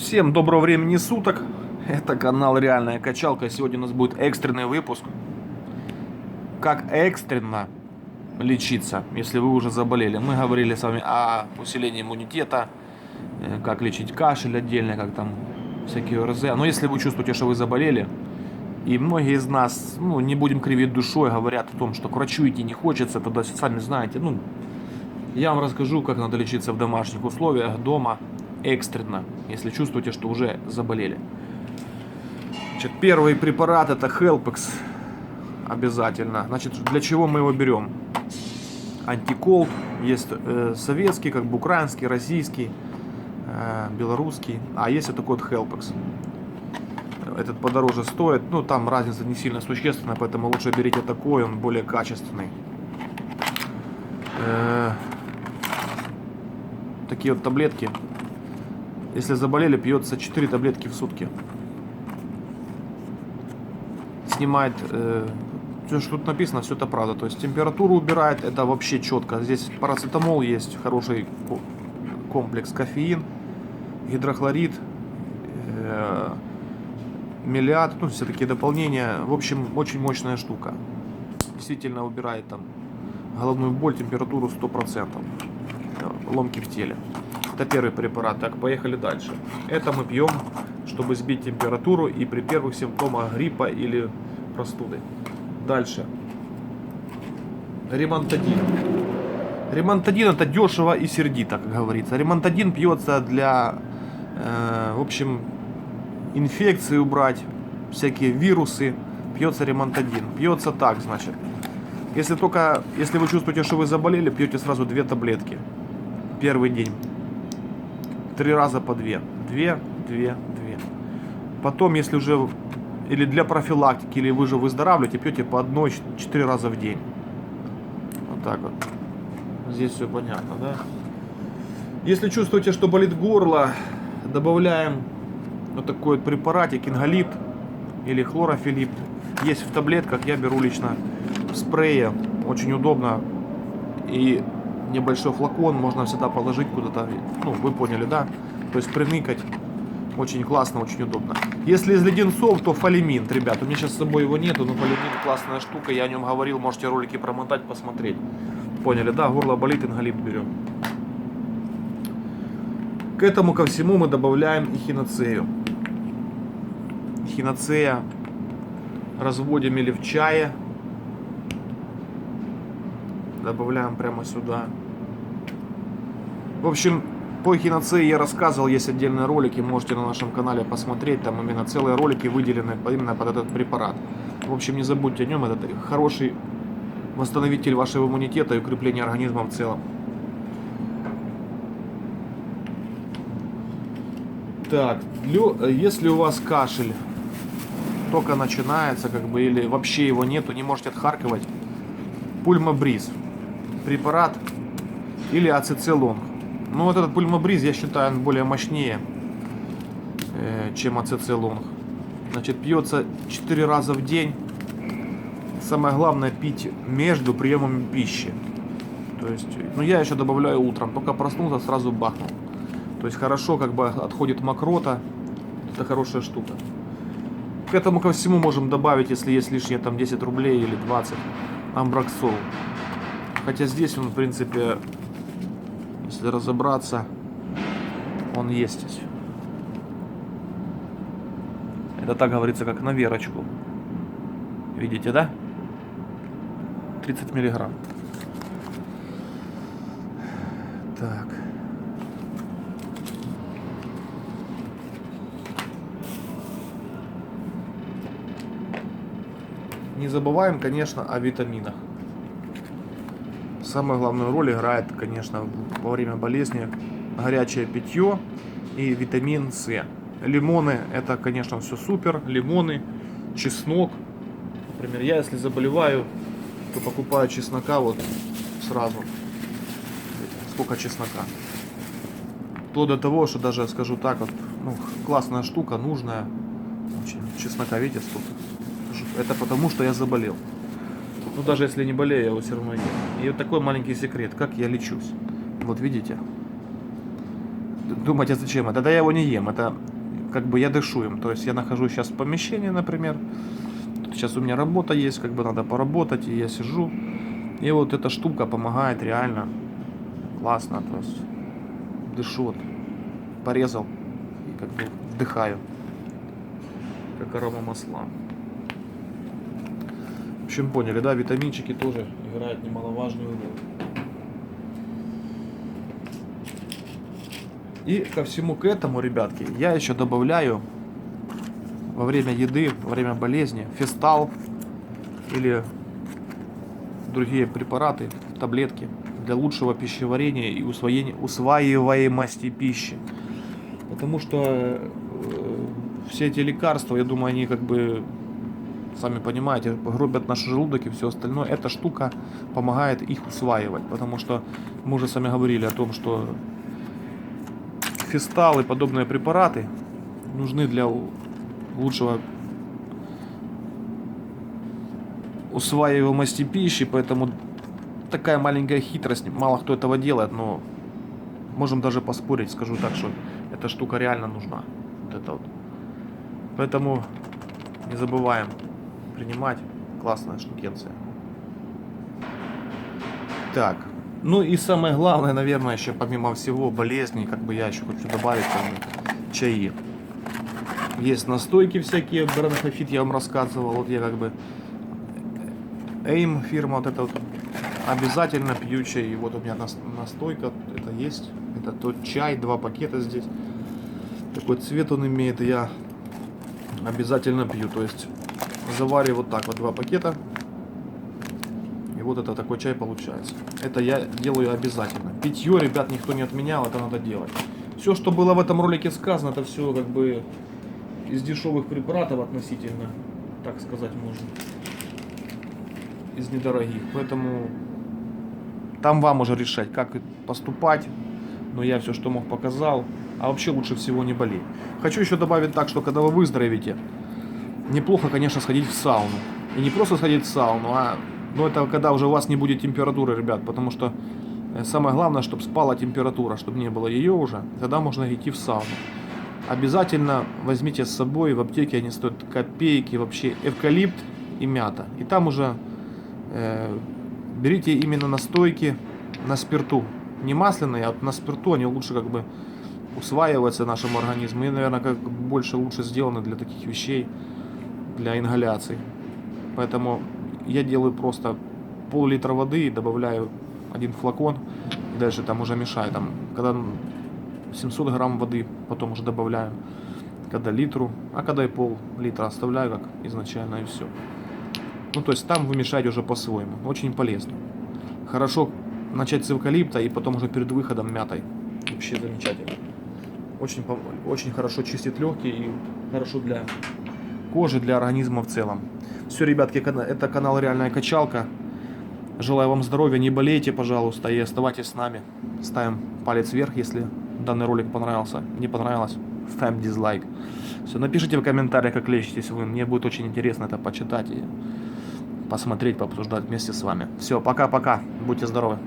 Всем доброго времени суток. Это канал Реальная Качалка. Сегодня у нас будет экстренный выпуск. Как экстренно лечиться, если вы уже заболели. Мы говорили с вами о усилении иммунитета, как лечить кашель отдельно, как там всякие ОРЗ. Но если вы чувствуете, что вы заболели, и многие из нас, не будем кривить душой, говорят о том, что к врачу идти не хочется, тогда сами знаете, я вам расскажу, как надо лечиться в домашних условиях, дома, экстренно, если чувствуете, что уже заболели. Значит, первый препарат это Helpex, обязательно. Значит, для чего мы его берем? Антиколд, есть советский, как бы украинский, российский, белорусский, а есть вот такой вот Helpex. Этот подороже стоит, там разница не сильно существенная, поэтому лучше берите такой, он более качественный. Такие вот таблетки. Если заболели, пьется 4 таблетки в сутки. Снимает, все, что тут написано, все это правда. То есть температуру убирает, это вообще четко. Здесь парацетамол есть, хороший комплекс, кофеин, гидрохлорид, мелиат, все такие дополнения. В общем, очень мощная штука. Действительно убирает там головную боль, температуру 100%. Ломки в теле. Это первый препарат. Так, поехали дальше. Это мы пьем, чтобы сбить температуру и при первых симптомах гриппа или простуды. Дальше. Ремантадин. Ремантадин это дешево и сердито, как говорится. Ремантадин пьется для, в общем, инфекции убрать, всякие вирусы. Пьется ремантадин. Пьется так, значит. Если вы чувствуете, что вы заболели, пьете сразу 2 таблетки. Первый день. 3 раза по 2. 2. Потом, если уже или для профилактики, или вы же выздоравливаете, пьете по 1 4 раза в день. Вот так вот. Здесь все понятно, да? Если чувствуете, что болит горло, добавляем вот такой вот препаратик, ингалипт или хлорофилипт. Есть в таблетках, я беру лично в спрее. Очень удобно. И небольшой флакон можно всегда положить куда-то, вы поняли, да? То есть приныкать очень классно, очень удобно. Если из леденцов, то фолимин, ребят. У меня сейчас с собой его нету, но фолимин классная штука, я о нем говорил, можете ролики промотать, посмотреть. Поняли, да? Горло болит, ингалипт берем. К этому ко всему мы добавляем эхиноцею. Эхиноцея разводим или в чае. Добавляем прямо сюда. В общем, по эхиноцее я рассказывал, есть отдельные ролики, можете на нашем канале посмотреть, там именно целые ролики выделены именно под этот препарат. В общем, не забудьте о нем, это хороший восстановитель вашего иммунитета и укрепления организма в целом. Так, если у вас кашель только начинается, или вообще его нету, не можете отхаркивать, пульмобриз, препарат или ацетилон. Вот этот пульмобриз, я считаю, он более мощнее, чем ацетилон. Значит, пьется 4 раза в день. Самое главное пить между приемами пищи. То есть, я еще добавляю утром, только проснулся, сразу бахнул. То есть хорошо отходит мокрота. Это хорошая штука. К этому ко всему можем добавить, если есть лишние 10 рублей или 20, амброксол. Хотя здесь он, в принципе, если разобраться, он есть здесь. Это так говорится, как на верочку. Видите, да? 30 миллиграмм. Так. Не забываем, конечно, о витаминах. Самую главную роль играет, конечно, во время болезни горячее питье и витамин С. Лимоны, это, конечно, все супер. Лимоны, чеснок. Например, я, если заболеваю, то покупаю чеснока сразу. Сколько чеснока. Вплоть до того, что даже, скажу так, классная штука, нужная. Очень. Чеснока, видите, сколько? Это потому, что я заболел. Даже если не болею, я его все равно ем. И вот такой маленький секрет, как я лечусь. Вот видите. думаете, зачем это? Да я его не ем, это как бы я дышу им. То есть я нахожусь сейчас в помещении, например. Тут сейчас у меня работа есть, как бы надо поработать, и я сижу. И вот эта штука помогает реально. Классно, то есть дышу, вот, порезал и как бы вдыхаю. Как арома масла. В общем, поняли, да, витаминчики тоже играют немаловажную роль. И ко всему к этому, ребятки, я еще добавляю во время еды, во время болезни фестал или другие препараты, таблетки для лучшего пищеварения и усваиваемости пищи. Потому что все эти лекарства, я думаю, они как бы, сами понимаете, гробят наш желудок и все остальное. Эта штука помогает их усваивать. Потому что мы уже сами говорили о том, что фестал и подобные препараты нужны для лучшего усваиваемости пищи, поэтому такая маленькая хитрость, мало кто этого делает, но можем даже поспорить, скажу так, что эта штука реально нужна. Вот это вот. Поэтому не забываем принимать, классная штукенция. Так, ну и самое главное, наверное, еще помимо всего болезней, как бы я еще хочу добавить чаи. Есть настойки всякие, бронхофит я вам рассказывал, вот я как бы AIM фирма, вот это вот, обязательно пью чай. И вот у меня настойка, это есть, это тот чай, 2 пакета здесь. Такой цвет он имеет, и я обязательно пью. То есть завариваю вот так вот 2 пакета. И вот это такой чай получается. Это я делаю обязательно. Питье, ребят, никто не отменял, это надо делать. Все, что было в этом ролике сказано, это все как бы из дешевых препаратов относительно, так сказать можно. Из недорогих. Поэтому там вам уже решать, как поступать. Но я все, что мог, показал. А вообще лучше всего не болеть. Хочу еще добавить так, что когда вы выздоровеете, неплохо, конечно, сходить в сауну. И не просто сходить в сауну, а это когда уже у вас не будет температуры, ребят. Потому что самое главное, чтобы спала температура, чтобы не было ее уже. Тогда можно идти в сауну. Обязательно возьмите с собой, в аптеке они стоят копейки, вообще эвкалипт и мята. И там уже берите именно настойки на спирту. Не масляные, а вот на спирту, они лучше как бы усваиваются нашему организму. И, наверное, как больше лучше сделаны для таких вещей, для ингаляций. Поэтому я делаю просто пол-литра воды и добавляю 1 флакон. И дальше там уже мешаю. Там, когда 700 грамм воды, потом уже добавляю. Когда литру, а когда и пол-литра оставляю, как изначально, и все. Ну, то есть там вы мешаете уже по-своему. Очень полезно. Хорошо начать с эвкалипта и потом уже перед выходом мятой. Вообще замечательно. Очень хорошо чистит легкие и хорошо для кожи, для организма в целом. Все, ребятки, это канал Реальная Качалка. Желаю вам здоровья, не болейте, пожалуйста, и оставайтесь с нами. Ставим палец вверх, если данный ролик понравился. Не понравилось, ставим дизлайк. Все, напишите в комментариях, как лечитесь вы. Мне будет очень интересно это почитать и посмотреть, пообсуждать вместе с вами. Все, пока-пока. Будьте здоровы.